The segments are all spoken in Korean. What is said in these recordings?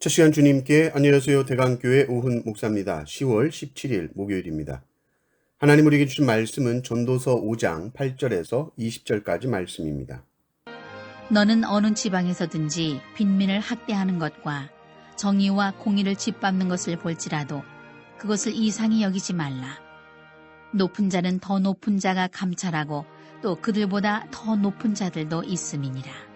첫 시간 주님께 안녕하세요. 대강교회 오훈 목사입니다. 10월 17일 목요일입니다. 하나님 우리에게 주신 말씀은 전도서 5장 8절에서 20절까지 말씀입니다. 너는 어느 지방에서든지 빈민을 학대하는 것과 정의와 공의를 짓밟는 것을 볼지라도 그것을 이상히 여기지 말라. 높은 자는 더 높은 자가 감찰하고 또 그들보다 더 높은 자들도 있음이니라.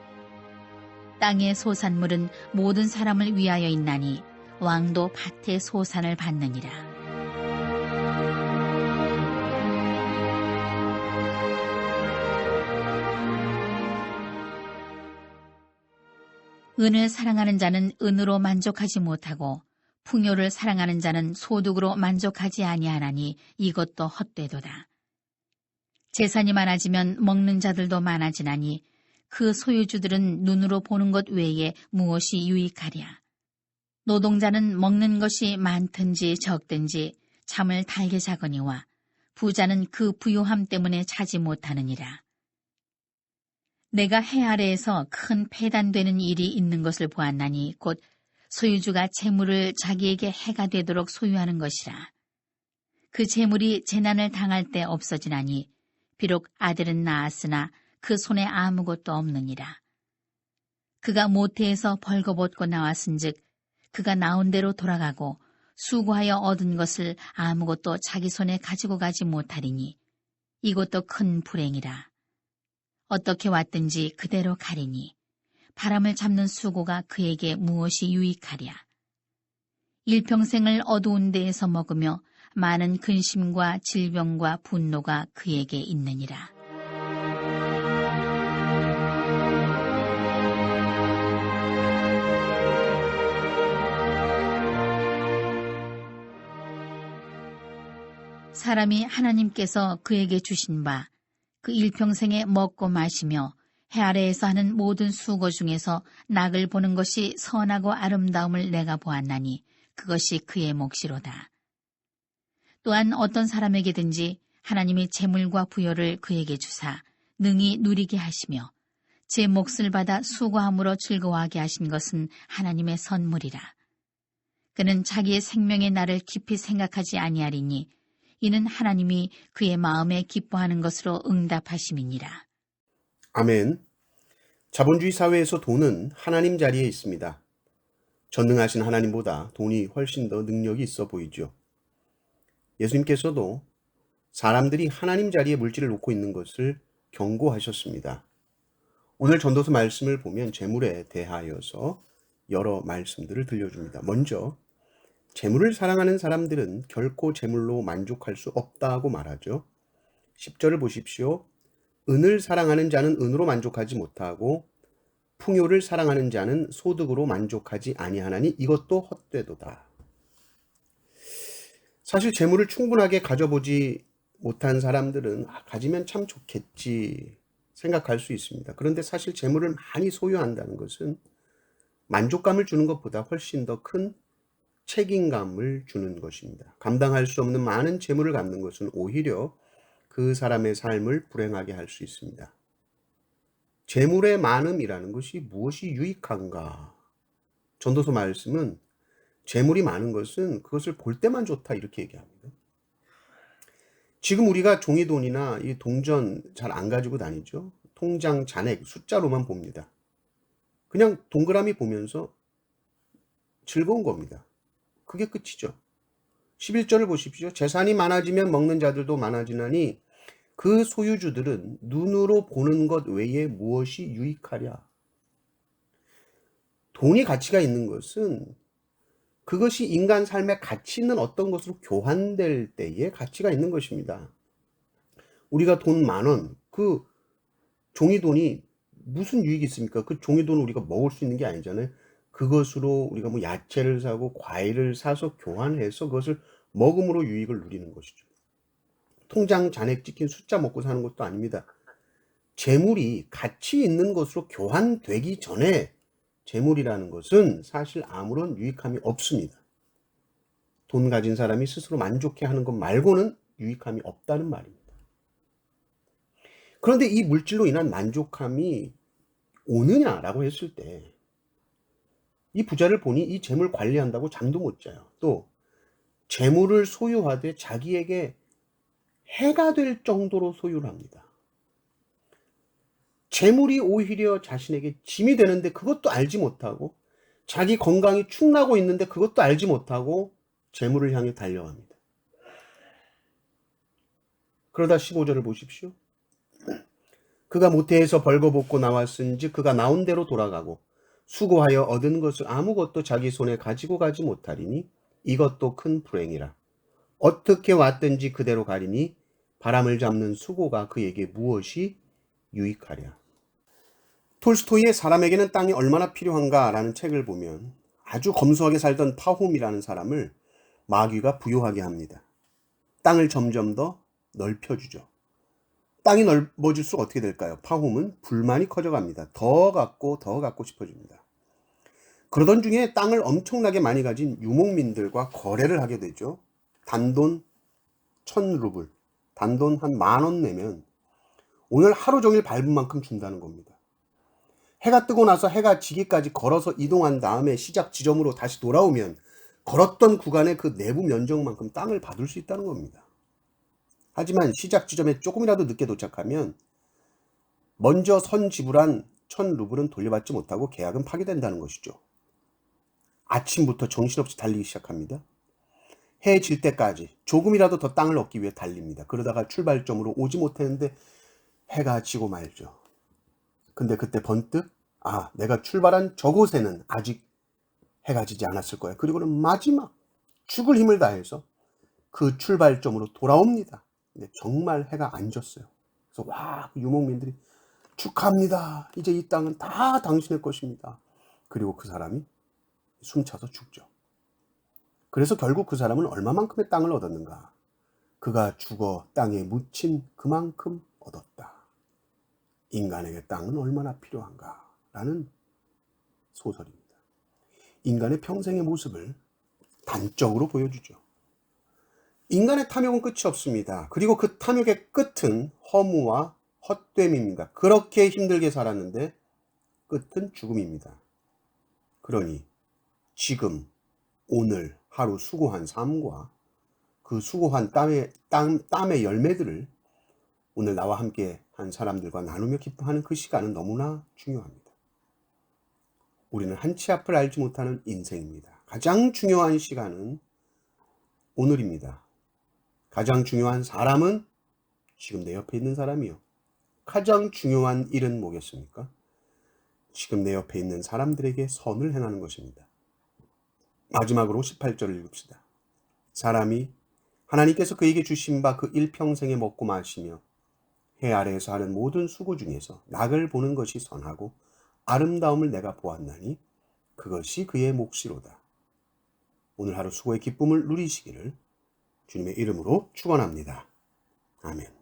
땅의 소산물은 모든 사람을 위하여 있나니 왕도 밭의 소산을 받느니라. 은을 사랑하는 자는 은으로 만족하지 못하고 풍요를 사랑하는 자는 소득으로 만족하지 아니하나니 이것도 헛되도다. 재산이 많아지면 먹는 자들도 많아지나니 그 소유주들은 눈으로 보는 것 외에 무엇이 유익하랴. 노동자는 먹는 것이 많든지 적든지 잠을 달게 자거니와 부자는 그 부유함 때문에 자지 못하느니라. 내가 해 아래에서 큰 폐단되는 일이 있는 것을 보았나니 곧 소유주가 재물을 자기에게 해가 되도록 소유하는 것이라. 그 재물이 재난을 당할 때 없어지나니 비록 아들은 낳았으나 그 손에 아무것도 없느니라. 그가 모태에서 벌거벗고 나왔은즉 그가 나온 대로 돌아가고 수고하여 얻은 것을 아무것도 자기 손에 가지고 가지 못하리니 이것도 큰 불행이라. 어떻게 왔든지 그대로 가리니 바람을 잡는 수고가 그에게 무엇이 유익하랴. 일평생을 어두운 데에서 먹으며 많은 근심과 질병과 분노가 그에게 있느니라. 사람이 하나님께서 그에게 주신 바 그 일평생에 먹고 마시며 해 아래에서 하는 모든 수고 중에서 낙을 보는 것이 선하고 아름다움을 내가 보았나니 그것이 그의 몫이로다. 또한 어떤 사람에게든지 하나님이 재물과 부여를 그에게 주사 능히 누리게 하시며 제 몫을 받아 수고함으로 즐거워하게 하신 것은 하나님의 선물이라. 그는 자기의 생명의 날을 깊이 생각하지 아니하리니 이는 하나님이 그의 마음에 기뻐하는 것으로 응답하심이니라. 아멘. 자본주의 사회에서 돈은 하나님 자리에 있습니다. 전능하신 하나님보다 돈이 훨씬 더 능력이 있어 보이죠. 예수님께서도 사람들이 하나님 자리에 물질을 놓고 있는 것을 경고하셨습니다. 오늘 전도서 말씀을 보면 재물에 대하여서 여러 말씀들을 들려줍니다. 먼저 재물을 사랑하는 사람들은 결코 재물로 만족할 수 없다고 말하죠. 10절을 보십시오. 은을 사랑하는 자는 은으로 만족하지 못하고 풍요를 사랑하는 자는 소득으로 만족하지 아니하나니 이것도 헛되도다. 사실 재물을 충분하게 가져보지 못한 사람들은 가지면 참 좋겠지 생각할 수 있습니다. 그런데 사실 재물을 많이 소유한다는 것은 만족감을 주는 것보다 훨씬 더 큰 책임감을 주는 것입니다. 감당할 수 없는 많은 재물을 갖는 것은 오히려 그 사람의 삶을 불행하게 할 수 있습니다. 재물의 많음이라는 것이 무엇이 유익한가? 전도서 말씀은 재물이 많은 것은 그것을 볼 때만 좋다 이렇게 얘기합니다. 지금 우리가 종이돈이나 이 동전 잘 안 가지고 다니죠. 통장 잔액 숫자로만 봅니다. 그냥 동그라미 보면서 즐거운 겁니다. 그게 끝이죠. 11절을 보십시오. 재산이 많아지면 먹는 자들도 많아지나니 그 소유주들은 눈으로 보는 것 외에 무엇이 유익하랴. 돈이 가치가 있는 것은 그것이 인간 삶의 가치 있는 어떤 것으로 교환될 때에 가치가 있는 것입니다. 우리가 돈 10,000원, 그 종이돈이 무슨 유익이 있습니까? 그 종이돈을 우리가 먹을 수 있는 게 아니잖아요. 그것으로 우리가 뭐 야채를 사고 과일을 사서 교환해서 그것을 먹음으로 유익을 누리는 것이죠. 통장 잔액 찍힌 숫자 먹고 사는 것도 아닙니다. 재물이 가치 있는 것으로 교환되기 전에 재물이라는 것은 사실 아무런 유익함이 없습니다. 돈 가진 사람이 스스로 만족해 하는 것 말고는 유익함이 없다는 말입니다. 그런데 이 물질로 인한 만족함이 오느냐라고 했을 때 이 부자를 보니 이 재물 관리한다고 잠도 못 자요. 또 재물을 소유하되 자기에게 해가 될 정도로 소유를 합니다. 재물이 오히려 자신에게 짐이 되는데 그것도 알지 못하고, 자기 건강이 축나고 있는데 그것도 알지 못하고 재물을 향해 달려갑니다. 그러다 15절을 보십시오. 그가 모태에서 벌거벗고 나왔은즉 그가 나온 대로 돌아가고 수고하여 얻은 것을 아무것도 자기 손에 가지고 가지 못하리니 이것도 큰 불행이라. 어떻게 왔든지 그대로 가리니 바람을 잡는 수고가 그에게 무엇이 유익하랴. 톨스토이의 사람에게는 땅이 얼마나 필요한가라는 책을 보면 아주 검소하게 살던 파홈이라는 사람을 마귀가 부유하게 합니다. 땅을 점점 더 넓혀주죠. 땅이 넓어질수록 어떻게 될까요? 파홈은 불만이 커져갑니다. 더 갖고 싶어집니다. 그러던 중에 땅을 엄청나게 많이 가진 유목민들과 거래를 하게 되죠. 단돈 1,000루블, 단돈 한 10,000원 내면 오늘 하루 종일 밟은 만큼 준다는 겁니다. 해가 뜨고 나서 해가 지기까지 걸어서 이동한 다음에 시작 지점으로 다시 돌아오면 걸었던 구간의 그 내부 면적만큼 땅을 받을 수 있다는 겁니다. 하지만 시작 지점에 조금이라도 늦게 도착하면 먼저 선 지불한 1,000루블은 돌려받지 못하고 계약은 파기된다는 것이죠. 아침부터 정신없이 달리기 시작합니다. 해 질 때까지 조금이라도 더 땅을 얻기 위해 달립니다. 그러다가 출발점으로 오지 못했는데 해가 지고 말죠. 근데 그때 번뜩 내가 출발한 저곳에는 아직 해가 지지 않았을 거야. 그리고는 마지막 죽을 힘을 다해서 그 출발점으로 돌아옵니다. 근데 정말 해가 안 졌어요. 그래서 그 유목민들이 축하합니다. 이제 이 땅은 다 당신의 것입니다. 그리고 그 사람이 숨차서 죽죠. 그래서 결국 그 사람은 얼마만큼의 땅을 얻었는가? 그가 죽어 땅에 묻힌 그만큼 얻었다. 인간에게 땅은 얼마나 필요한가? 라는 소설입니다. 인간의 평생의 모습을 단적으로 보여주죠. 인간의 탐욕은 끝이 없습니다. 그리고 그 탐욕의 끝은 허무와 헛됨입니다. 그렇게 힘들게 살았는데 끝은 죽음입니다. 그러니 지금 오늘 하루 수고한 삶과 그 수고한 땀의 열매들을 오늘 나와 함께 한 사람들과 나누며 기뻐하는 그 시간은 너무나 중요합니다. 우리는 한치 앞을 알지 못하는 인생입니다. 가장 중요한 시간은 오늘입니다. 가장 중요한 사람은 지금 내 옆에 있는 사람이요. 가장 중요한 일은 뭐겠습니까? 지금 내 옆에 있는 사람들에게 선을 행하는 것입니다. 마지막으로 18절을 읽읍시다. 사람이 하나님께서 그에게 주신 바 그 일평생에 먹고 마시며 해 아래에서 하는 모든 수고 중에서 낙을 보는 것이 선하고 아름다움을 내가 보았나니 그것이 그의 몫이로다. 오늘 하루 수고의 기쁨을 누리시기를 주님의 이름으로 축원합니다. 아멘.